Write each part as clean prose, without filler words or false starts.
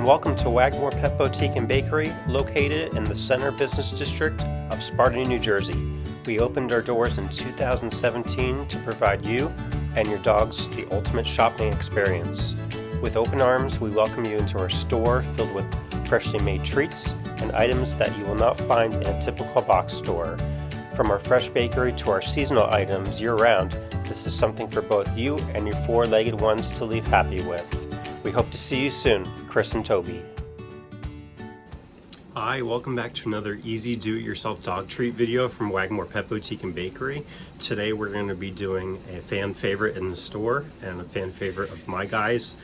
welcome to WaggMore Pet Boutique and Bakery, located in the Center Business District of Sparta, New Jersey. We opened our doors in 2017 to provide you and your dogs the ultimate shopping experience. With open arms, we welcome you into our store filled with freshly made treats and items that you will not find in a typical box store. From our fresh bakery to our seasonal items year-round, this is something for both you and your four-legged ones to leave happy with. We hope to see you soon, Chris and Toby. Hi, welcome back to another easy do-it-yourself dog treat video from WaggMore Pet Boutique and Bakery. Today we're going to be doing a fan favorite in the store and a fan favorite of my guys,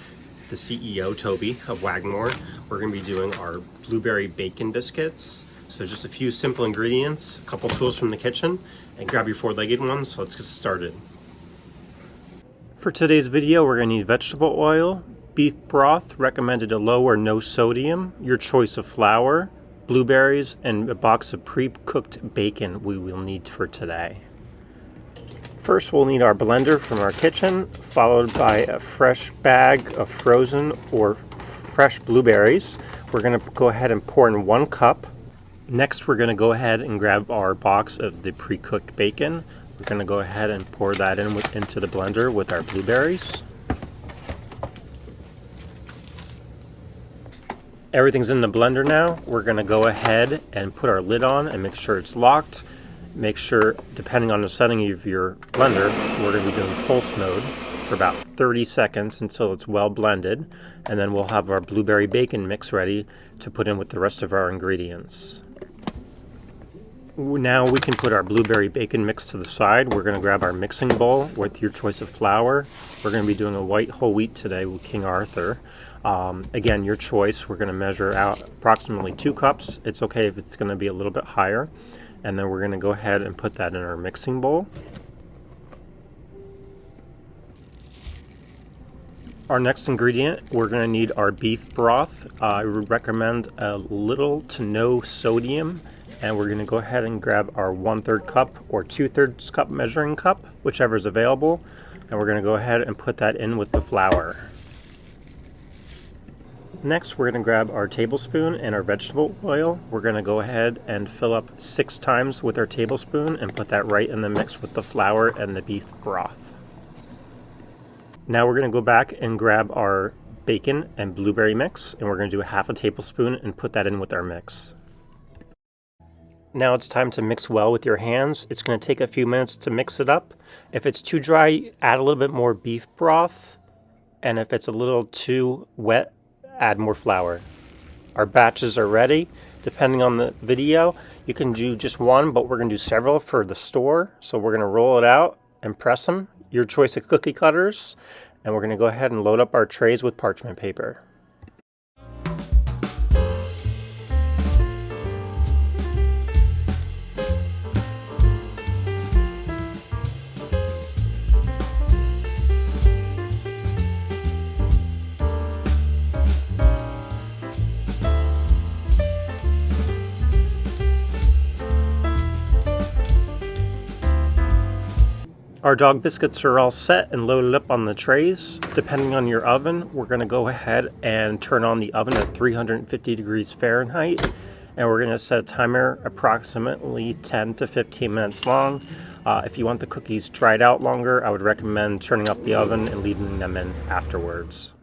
the CEO, Toby, of WaggMore. We're going to be doing our blueberry bacon biscuits. So just a few simple ingredients, a couple tools from the kitchen, and grab your four-legged ones. So let's get started. For today's video, we're going to need vegetable oil, beef broth, recommended a low or no sodium, your choice of flour, blueberries, and a box of pre-cooked bacon we will need for today. First, we'll need our blender from our kitchen, followed by a fresh bag of frozen or fresh blueberries. We're going to go ahead and pour in 1 cup. Next, we're going to go ahead and grab our box of the pre-cooked bacon. We're going to go ahead and pour that into the blender with our blueberries. Everything's in the blender now. We're going to go ahead and put our lid on and make sure it's locked. Make sure, depending on the setting of your blender, we're going to be doing pulse mode for about 30 seconds until it's well blended. And then we'll have our blueberry bacon mix ready to put in with the rest of our ingredients. Now we can put our blueberry bacon mix to the side. We're going to grab our mixing bowl with your choice of flour. We're going to be doing a white whole wheat today with King Arthur. Again, your choice. We're going to measure out approximately 2 cups. It's okay if it's going to be a little bit higher. And then we're going to go ahead and put that in our mixing bowl. Our next ingredient, we're going to need our beef broth. I would recommend a little to no sodium. And we're going to go ahead and grab our 1/3 cup or 2/3 cup measuring cup, whichever is available. And we're going to go ahead and put that in with the flour. Next, we're going to grab our tablespoon and our vegetable oil. We're going to go ahead and fill up 6 times with our tablespoon and put that right in the mix with the flour and the beef broth. Now we're going to go back and grab our bacon and blueberry mix, and we're going to do 1/2 tablespoon and put that in with our mix. Now it's time to mix well with your hands. It's going to take a few minutes to mix it up. If it's too dry, add a little bit more beef broth, and if it's a little too wet, add more flour. Our batches are ready. Depending on the video, you can do just one, but we're going to do several for the store. So we're going to roll it out and press them. Your choice of cookie cutters. And we're going to go ahead and load up our trays with parchment paper. Our dog biscuits are all set and loaded up on the trays. Depending on your oven, we're going to go ahead and turn on the oven at 350 degrees Fahrenheit. And we're going to set a timer approximately 10 to 15 minutes long. If you want the cookies dried out longer, I would recommend turning off the oven and leaving them in afterwards.